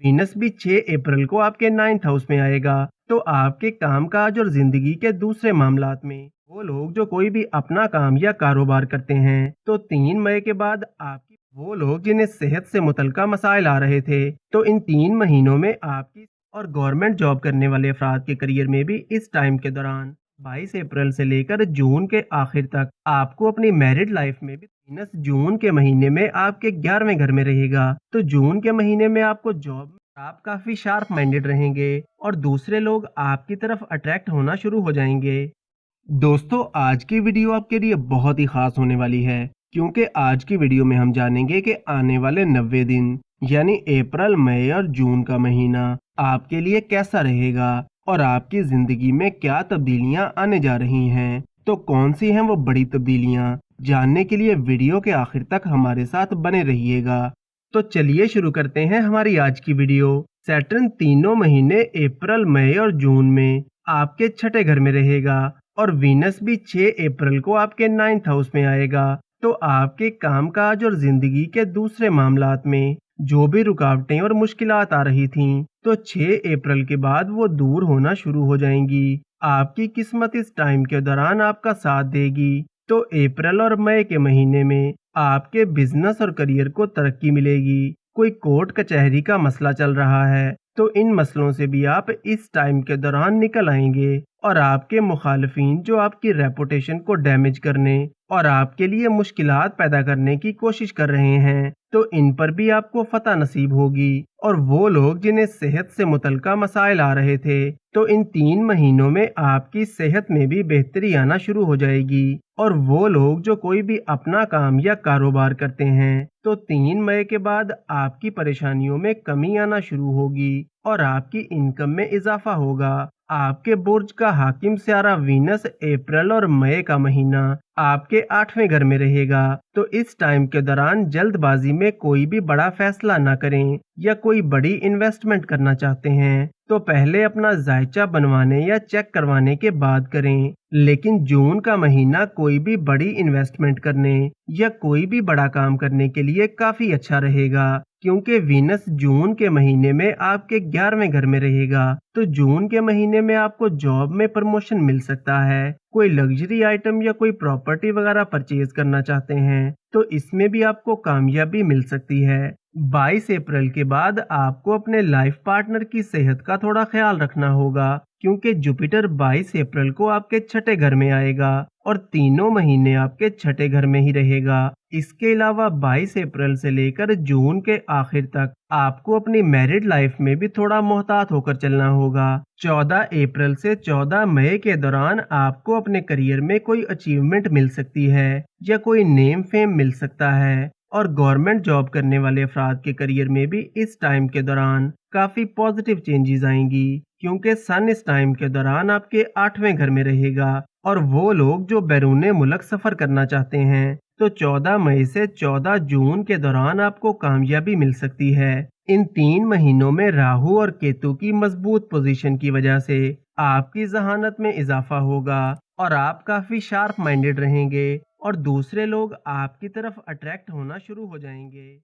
Venus भी 6 अप्रैल को आपके 9th हाउस में आएगा। तो आपके कामकाज और जिंदगी के दूसरे मामलात में वो लोग जो कोई भी अपना काम या कारोबार करते हैं, तो 3 मई के बाद आपकी वो लोग जिन्हें सेहत से मुतल्लिका मसाइल आ रहे थे, तो इन 3 महीनों में आपकी और गवर्नमेंट जॉब करने वाले अफराद के करियर में भी इस टाइम के दौरान 22 अप्रैल से लेकर जून के आखिर तक आपको अपनी मैरिड लाइफ में भी वीनस जून के महीने में आपके 11वें घर में रहेगा। तो जून के महीने में आपको जॉब में आप काफी शार्प माइंडेड रहेंगे और दूसरे लोग आपकी तरफ अट्रैक्ट होना शुरू हो जाएंगे। दोस्तों, आज की वीडियो आपके लिए बहुत ही खास होने वाली है, क्योंकि आज की वीडियो में हम जानेंगे कि आने वाले 90 दिन यानी अप्रैल, मई और जून का महीना आपके लिए कैसा रहेगा और आपकी जिंदगी में क्या तब्दीलियां आने जा रही हैं। तो कौन सी हैं वो बड़ी तब्दीलियां, जानने के लिए वीडियो के आखिर तक हमारे साथ बने रहिएगा। तो चलिए शुरू करते हैं हमारी आज की वीडियो। सैटर्न तीनों महीने अप्रैल, मई और जून में आपके छठे घर में रहेगा और वीनस भी 6 अप्रैल को आपके 9th हाउस में आएगा। तो आपके कामकाज और जिंदगी के दूसरे मामलात में जो भी रुकावटें और मुश्किलात आ रही थीं, तो 6 अप्रैल के बाद वो दूर होना शुरू हो जाएंगी। आपकी किस्मत इस टाइम के दौरान आपका साथ देगी। तो अप्रैल और मई के महीने में आपके बिजनेस और करियर को तरक्की मिलेगी। कोई कोर्ट कचहरी का मसला चल रहा है, तो इन मसलों से भी आप इस टाइम के दौरान निकल आएंगे और आपके मुखालिफिन जो आपकी रेपुटेशन को डैमेज करने और आपके लिए मुश्किलात पैदा करने की कोशिश कर रहे हैं, तो इन पर भी आपको फतह नसीब होगी। और वो लोग जिन्हें सेहत से मुतल्लिका मसाइल आ रहे थे, तो इन 3 महीनों में आपकी सेहत में भी बेहतरी आना शुरू हो जाएगी। और वो लोग जो कोई भी अपना काम या कारोबार करते हैं, तो 3 मई के बाद आपकी परेशानियों में कमी आना शुरू होगी और आपकी इनकम में इजाफा होगा। आपके बुर्ज का हाकिम सियारा वीनस अप्रैल और मई का महीना आपके 8वें घर में रहेगा। तो इस टाइम के दौरान जल्दबाजी में कोई भी बड़ा फैसला ना करें, या कोई बड़ी इन्वेस्टमेंट करना चाहते हैं तो पहले अपना जायचा बनवाने या चेक करवाने के बाद करें। लेकिन जून का महीना कोई भी बड़ी इन्वेस्टमेंट करने या कोई भी बड़ा काम करने के लिए काफी अच्छा रहेगा, क्योंकि वीनस जून के महीने में आपके 11वें घर में रहेगा। तो जून के महीने में आपको जॉब में प्रमोशन मिल सकता है। कोई लग्जरी आइटम या कोई प्रॉपर्टी वगैरह परचेज करना चाहते हैं, तो इसमें भी आपको कामयाबी मिल सकती है। 22 अप्रैल के बाद आपको अपने लाइफ पार्टनर की सेहत का थोड़ा ख्याल रखना होगा, क्योंकि जुपिटर 22 अप्रैल को आपके छठे घर में आएगा और तीनों महीने आपके छठे घर में ही रहेगा। इसके अलावा 22 अप्रैल से लेकर जून के आखिर तक आपको अपनी मैरिड लाइफ में भी थोड़ा मोहतात होकर चलना होगा। 14 अप्रैल से 14 मई के दौरान आपको अपने करियर में कोई अचीवमेंट मिल सकती है या कोई नेम फेम मिल सकता है। और गवर्नमेंट जॉब करने वाले अफराद के करियर में भी इस टाइम के दौरान काफी पॉजिटिव चेंजेस आएंगी, क्योंकि सन इस टाइम के दौरान आपके 8वें घर में रहेगा। और वो लोग जो बैरूने मुल्क सफर करना चाहते हैं, तो 14 मई से 14 जून के दौरान आपको कामयाबी मिल सकती है। इन 3 महीनों में राहु और केतु की मजबूत पोजीशन की वजह से आपकी जहानत में इजाफा होगा और आप काफी शार्प माइंडेड रहेंगे और दूसरे लोग आपकी तरफ अट्रैक्ट होना शुरू हो जाएंगे।